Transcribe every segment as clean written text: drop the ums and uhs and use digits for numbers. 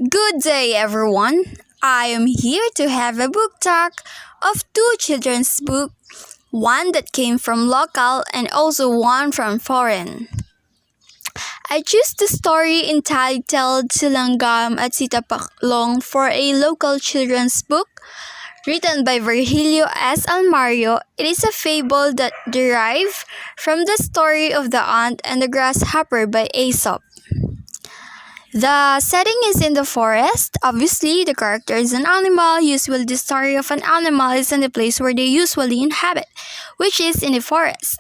Good day, everyone. I am here to have a book talk of two children's books, one that came from local and also one from foreign. I choose the story entitled Silanggam at Sitapaklong for a local children's book written by Virgilio S. Almario. It is a fable that derived from the story of the ant and the grasshopper by Aesop. The setting is in the forest. Obviously, the character is an animal. Usually, the story of an animal is in the place where they usually inhabit, which is in the forest.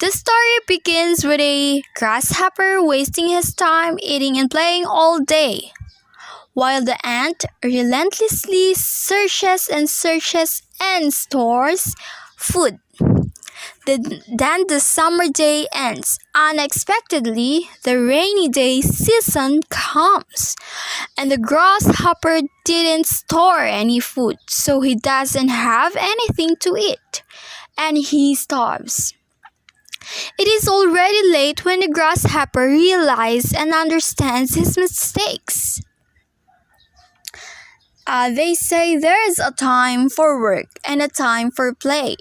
The story begins with a grasshopper wasting his time eating and playing all day, while the ant relentlessly searches and stores food. Then the summer day ends. Unexpectedly, the rainy day season comes, and the grasshopper didn't store any food, so he doesn't have anything to eat, and he starves. It is already late when the grasshopper realizes and understands his mistakes. They say there is a time for work and a time for play.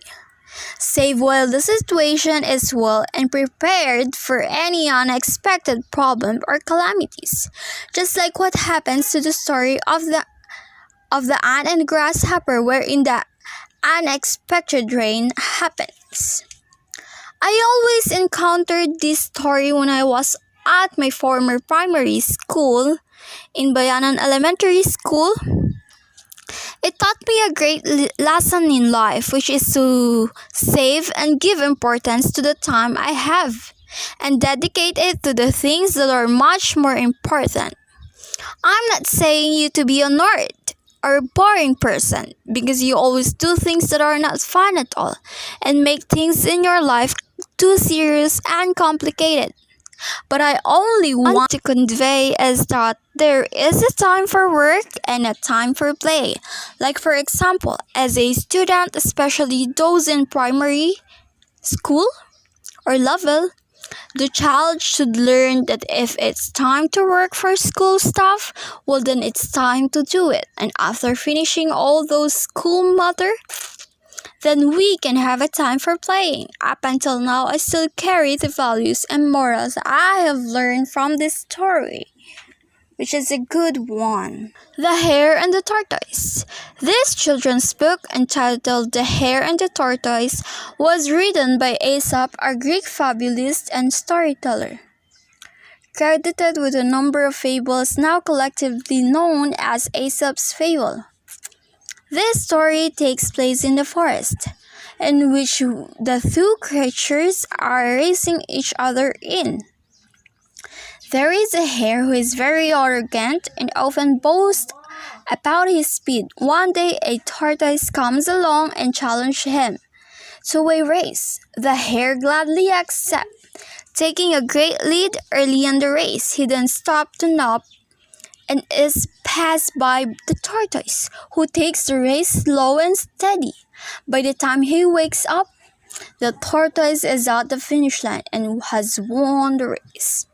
Save while the situation is well and prepared for any unexpected problem or calamities. Just like what happens to the story of the ant and grasshopper, wherein the unexpected rain happens. I always encountered this story when I was at my former primary school in Bayanan Elementary School. It taught me a great lesson in life, which is to save and give importance to the time I have and dedicate it to the things that are much more important. I'm not saying you to be a nerd or a boring person because you always do things that are not fun at all and make things in your life too serious and complicated. But I only want to convey is that there is a time for work and a time for play. Like for example, as a student, especially those in primary school or level, the child should learn that if it's time to work for school stuff, well then it's time to do it. And after finishing all those school matter, then we can have a time for playing. Up until now, I still carry the values and morals I have learned from this story, which is a good one. The Hare and the Tortoise. This children's book, entitled The Hare and the Tortoise, was written by Aesop, a Greek fabulist and storyteller, credited with a number of fables now collectively known as Aesop's Fable. This story takes place in the forest, in which the two creatures are racing each other in. There is a hare who is very arrogant and often boasts about his speed. One day, a tortoise comes along and challenges him to a race. The hare gladly accepts, taking a great lead early in the race. He then stops to nap and is passed by the tortoise, who takes the race slow and steady. By the time he wakes up, the tortoise is at the finish line and has won the race.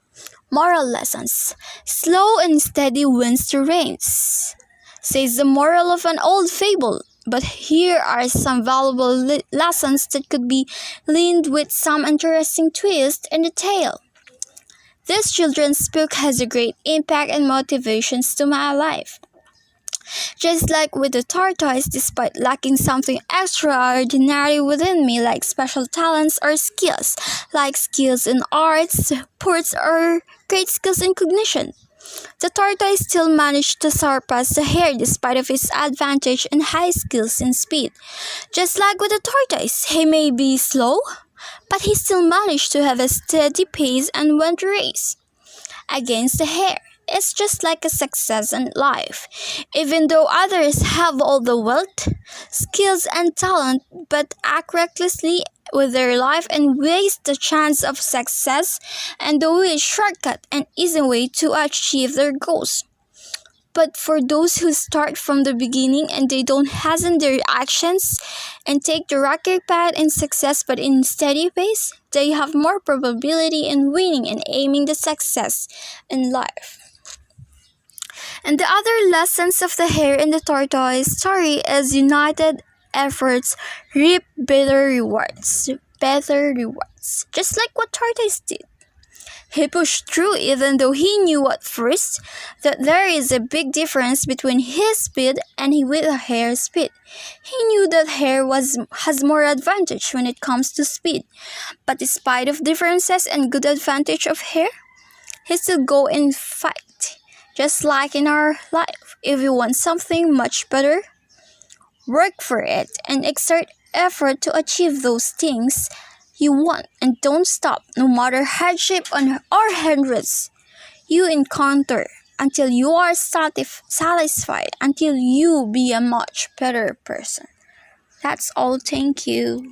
Moral lessons. Slow and steady wins the race, says the moral of an old fable. But here are some valuable lessons that could be learned with some interesting twist in the tale. This children's book has a great impact and motivations to my life. Just like with the tortoise, despite lacking something extraordinary within me like special talents or skills, like skills in arts, sports, or great skills in cognition, the tortoise still managed to surpass the hare despite of his advantage and high skills in speed. Just like with the tortoise, he may be slow, but he still managed to have a steady pace and won the race against the hare. It's just like a success in life. Even though others have all the wealth, skills, and talent, but act recklessly with their life and waste the chance of success and the way shortcut and easy way to achieve their goals. But for those who start from the beginning and they don't hasten their actions and take the rocket path in success but in steady pace, they have more probability in winning and aiming the success in life. And the other lessons of the hare and the tortoise story is united efforts reap better rewards. Better rewards. Just like what tortoise did. He pushed through even though he knew at first that there is a big difference between his speed and with a hare's speed. He knew that hare has more advantage when it comes to speed, but despite of differences and good advantage of hare, he still go and fight. Just like in our life, if you want something much better, work for it and exert effort to achieve those things you want, and don't stop no matter hardship or hindrance you encounter until you are satisfied, until you be a much better person. That's all. Thank you.